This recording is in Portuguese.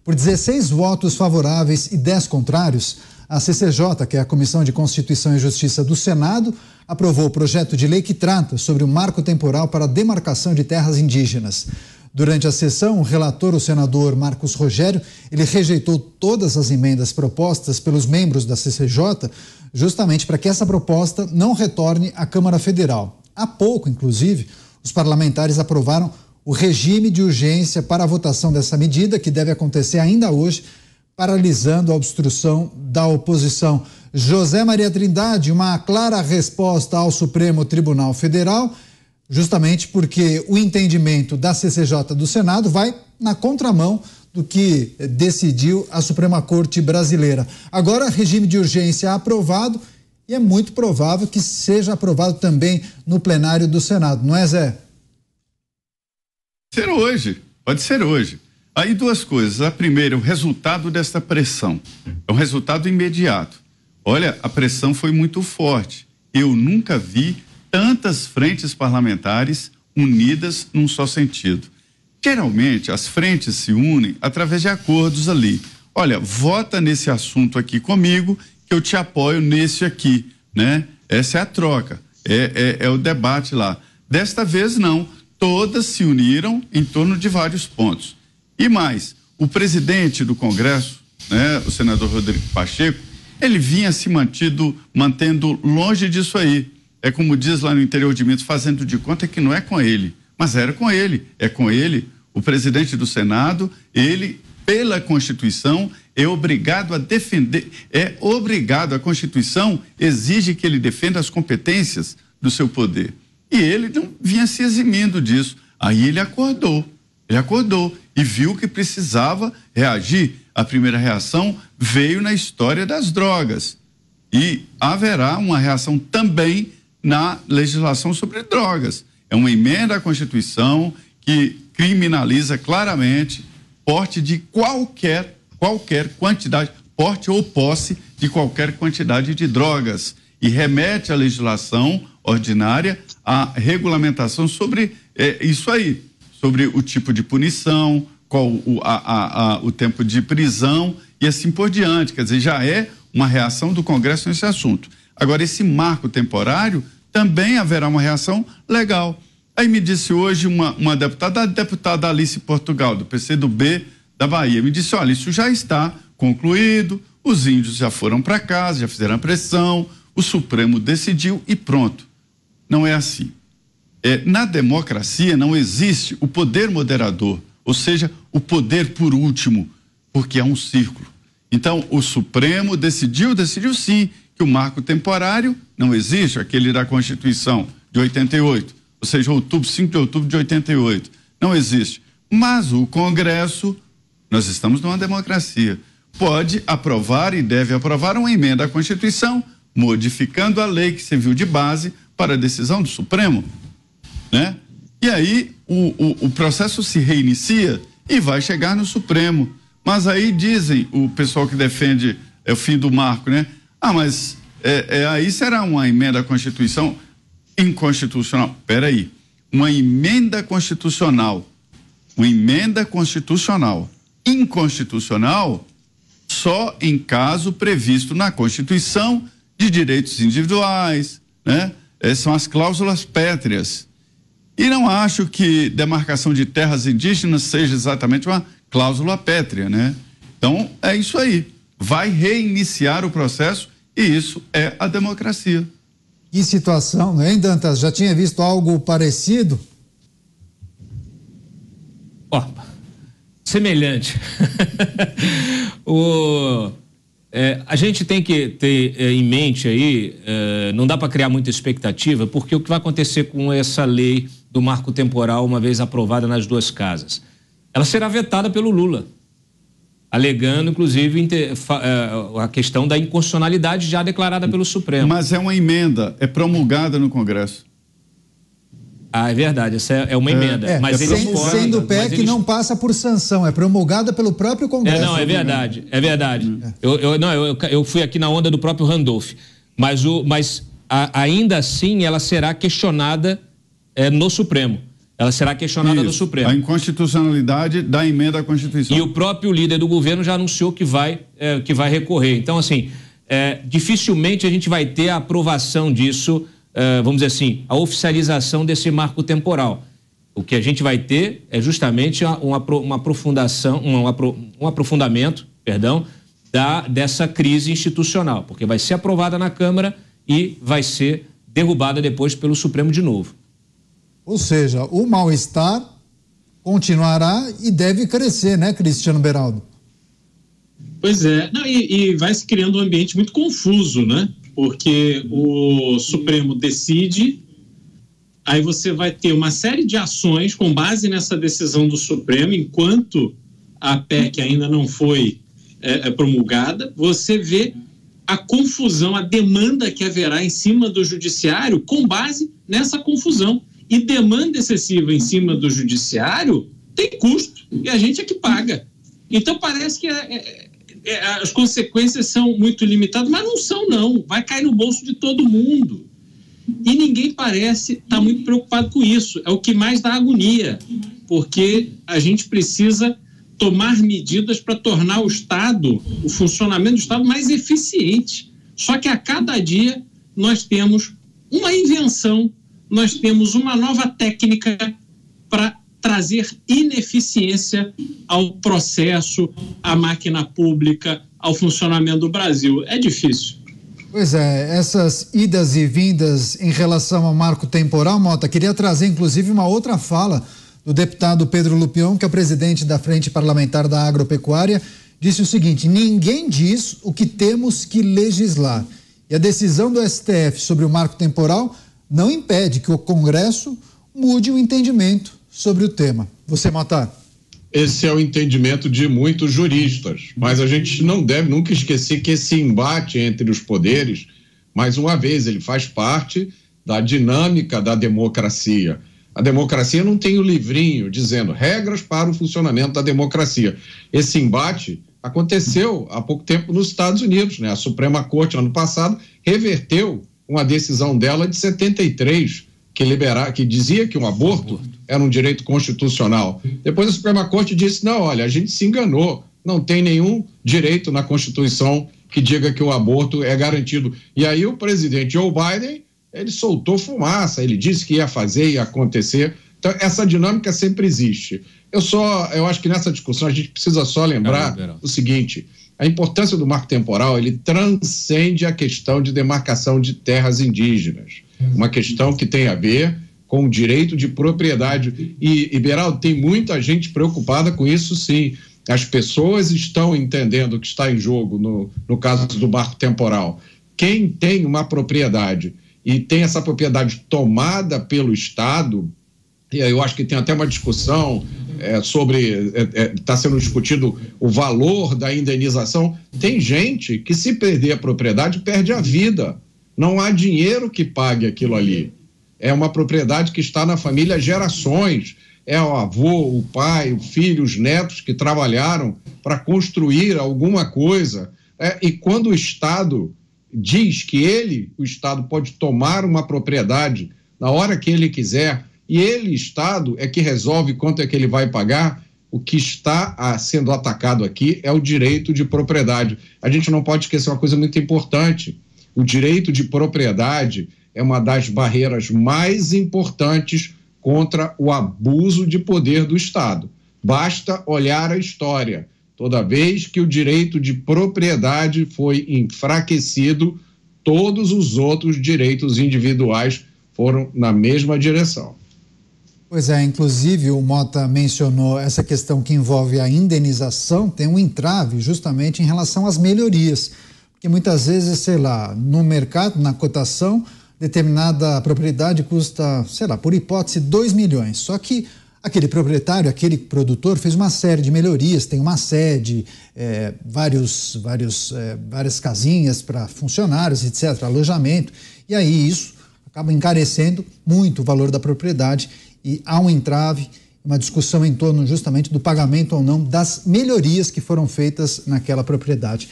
Por 16 votos favoráveis e 10 contrários, a CCJ, que é a Comissão de Constituição e Justiça do Senado, aprovou o projeto de lei que trata sobre o marco temporal para a demarcação de terras indígenas. Durante a sessão, o relator, o senador Marcos Rogério, ele rejeitou todas as emendas propostas pelos membros da CCJ, justamente para que essa proposta não retorne à Câmara Federal. Há pouco, inclusive, os parlamentares aprovaram o regime de urgência para a votação dessa medida, que deve acontecer ainda hoje, paralisando a obstrução da oposição. José Maria Trindade, uma clara resposta ao Supremo Tribunal Federal, justamente porque o entendimento da CCJ do Senado vai na contramão do que decidiu a Suprema Corte Brasileira. Agora, regime de urgência aprovado e é muito provável que seja aprovado também no plenário do Senado, não é, Zé? Pode ser hoje. Aí duas coisas. A primeira, o resultado desta pressão. É um resultado imediato. Olha, a pressão foi muito forte. Eu nunca vi tantas frentes parlamentares unidas num só sentido. Geralmente, as frentes se unem através de acordos ali. Olha, vota nesse assunto aqui comigo, que eu te apoio nesse aqui, né? Essa é a troca, é o debate lá. Desta vez, não. Todas se uniram em torno de vários pontos. E mais, o presidente do Congresso, né, o senador Rodrigo Pacheco, ele vinha se mantendo longe disso aí. É como diz lá no interior de Minas, fazendo de conta que não é com ele, mas era com ele, é com ele. O presidente do Senado, ele, pela Constituição, é obrigado a defender, a Constituição exige que ele defenda as competências do seu poder. E ele não vinha se eximindo disso. Aí ele acordou e viu que precisava reagir. A primeira reação veio na história das drogas. E haverá uma reação também na legislação sobre drogas. É uma emenda à Constituição que criminaliza claramente porte de qualquer quantidade, porte ou posse de qualquer quantidade de drogas. E remete à legislação ordinária a regulamentação sobre isso aí, sobre o tipo de punição, qual o tempo de prisão e assim por diante. Quer dizer, já é uma reação do Congresso nesse assunto. Agora, esse marco temporário também haverá uma reação legal. Aí me disse hoje uma deputada, a deputada Alice Portugal, do PCdoB da Bahia, me disse, olha, isso já está concluído, os índios já foram para casa, já fizeram a pressão, o Supremo decidiu e pronto. Não é assim. Na democracia não existe o poder moderador, ou seja, o poder por último, porque é um círculo. Então, o Supremo decidiu sim, que o marco temporário não existe, aquele da Constituição de 88, ou seja, 5 de outubro de 88, não existe. Mas o Congresso, nós estamos numa democracia, pode aprovar e deve aprovar uma emenda à Constituição, modificando a lei que serviu de base para a decisão do Supremo, né? E aí o processo se reinicia e vai chegar no Supremo. Mas aí dizem o pessoal que defende o fim do marco, né? Mas aí será uma emenda à Constituição inconstitucional. Peraí, uma emenda constitucional inconstitucional só em caso previsto na Constituição de direitos individuais, né? São as cláusulas pétreas. E não acho que demarcação de terras indígenas seja exatamente uma cláusula pétrea, né? Então, é isso aí. Vai reiniciar o processo e isso é a democracia. Que situação, hein, Dantas? Já tinha visto algo parecido? Semelhante. A gente tem que ter em mente aí, não dá para criar muita expectativa, porque o que vai acontecer com essa lei do marco temporal, uma vez aprovada nas duas casas? Ela será vetada pelo Lula, alegando, inclusive, a questão da inconstitucionalidade já declarada pelo Supremo. Mas é uma emenda, é promulgada no Congresso. É verdade, essa é uma emenda. Mas sendo PEC não passa por sanção, é promulgada pelo próprio Congresso. É verdade. Eu fui aqui na onda do próprio Randolph, mas ainda assim ela será questionada no Supremo. ela será questionada no Supremo. A inconstitucionalidade da emenda à Constituição. E o próprio líder do governo já anunciou que vai recorrer. Então, assim, dificilmente a gente vai ter a aprovação disso, vamos dizer assim, a oficialização desse marco temporal. O que a gente vai ter é justamente um aprofundamento, dessa crise institucional, porque vai ser aprovada na Câmara e vai ser derrubada depois pelo Supremo de novo. Ou seja, o mal-estar continuará e deve crescer, né, Cristiano Beraldo? Pois é, e vai se criando um ambiente muito confuso, né? Porque o Supremo decide, aí você vai ter uma série de ações com base nessa decisão do Supremo, enquanto a PEC ainda não foi promulgada. Você vê a confusão, a demanda que haverá em cima do judiciário com base nessa confusão. E demanda excessiva em cima do judiciário tem custo, e a gente é que paga. Então parece que as consequências são muito limitadas, mas não são, não. Vai cair no bolso de todo mundo. E ninguém parece estar muito preocupado com isso. É o que mais dá agonia, porque a gente precisa tomar medidas para tornar o Estado, o funcionamento do Estado, mais eficiente. Só que a cada dia nós temos uma invenção, nós temos uma nova técnica para trazer ineficiência ao processo, à máquina pública, ao funcionamento do Brasil. É difícil. Pois é, essas idas e vindas em relação ao marco temporal, Mota, queria trazer inclusive uma outra fala do deputado Pedro Lupion, que é o presidente da Frente Parlamentar da Agropecuária, disse o seguinte: ninguém diz o que temos que legislar. E a decisão do STF sobre o marco temporal não impede que o Congresso mude o entendimento sobre o tema. Você, Mota? Esse é o entendimento de muitos juristas, mas a gente não deve nunca esquecer que esse embate entre os poderes, mais uma vez, ele faz parte da dinâmica da democracia. A democracia não tem o livrinho dizendo regras para o funcionamento da democracia. Esse embate aconteceu há pouco tempo nos Estados Unidos, né? A Suprema Corte, ano passado, reverteu uma decisão dela de 73, que dizia que um aborto era um direito constitucional. Depois a Suprema Corte disse, não, olha, a gente se enganou, não tem nenhum direito na Constituição que diga que o aborto é garantido. E aí o presidente Joe Biden, ele soltou fumaça, ele disse que ia fazer, ia acontecer. Então essa dinâmica sempre existe. Eu acho que nessa discussão a gente precisa só lembrar o seguinte: a importância do marco temporal, ele transcende a questão de demarcação de terras indígenas. Uma questão que tem a ver com o direito de propriedade. E Beraldo, tem muita gente preocupada com isso, sim. As pessoas estão entendendo o que está em jogo no caso do marco temporal. Quem tem uma propriedade e tem essa propriedade tomada pelo Estado, e aí eu acho que tem até uma discussão sobre, está sendo discutido o valor da indenização. Tem gente que, se perder a propriedade, perde a vida. Não há dinheiro que pague aquilo ali. É uma propriedade que está na família há gerações. É o avô, o pai, o filho, os netos que trabalharam para construir alguma coisa. E quando o Estado diz que o Estado pode tomar uma propriedade na hora que ele quiser, e Estado, é que resolve quanto é que ele vai pagar, o que está sendo atacado aqui é o direito de propriedade. A gente não pode esquecer uma coisa muito importante: o direito de propriedade é uma das barreiras mais importantes contra o abuso de poder do Estado. Basta olhar a história. Toda vez que o direito de propriedade foi enfraquecido, todos os outros direitos individuais foram na mesma direção. Pois é, inclusive o Mota mencionou essa questão que envolve a indenização, tem um entrave justamente em relação às melhorias. Porque muitas vezes, sei lá, no mercado, na cotação, determinada propriedade custa, sei lá, por hipótese, 2 milhões. Só que aquele proprietário, aquele produtor fez uma série de melhorias, tem uma sede, várias casinhas para funcionários, etc., alojamento. E aí isso acaba encarecendo muito o valor da propriedade e há um entrave, uma discussão em torno justamente do pagamento ou não das melhorias que foram feitas naquela propriedade.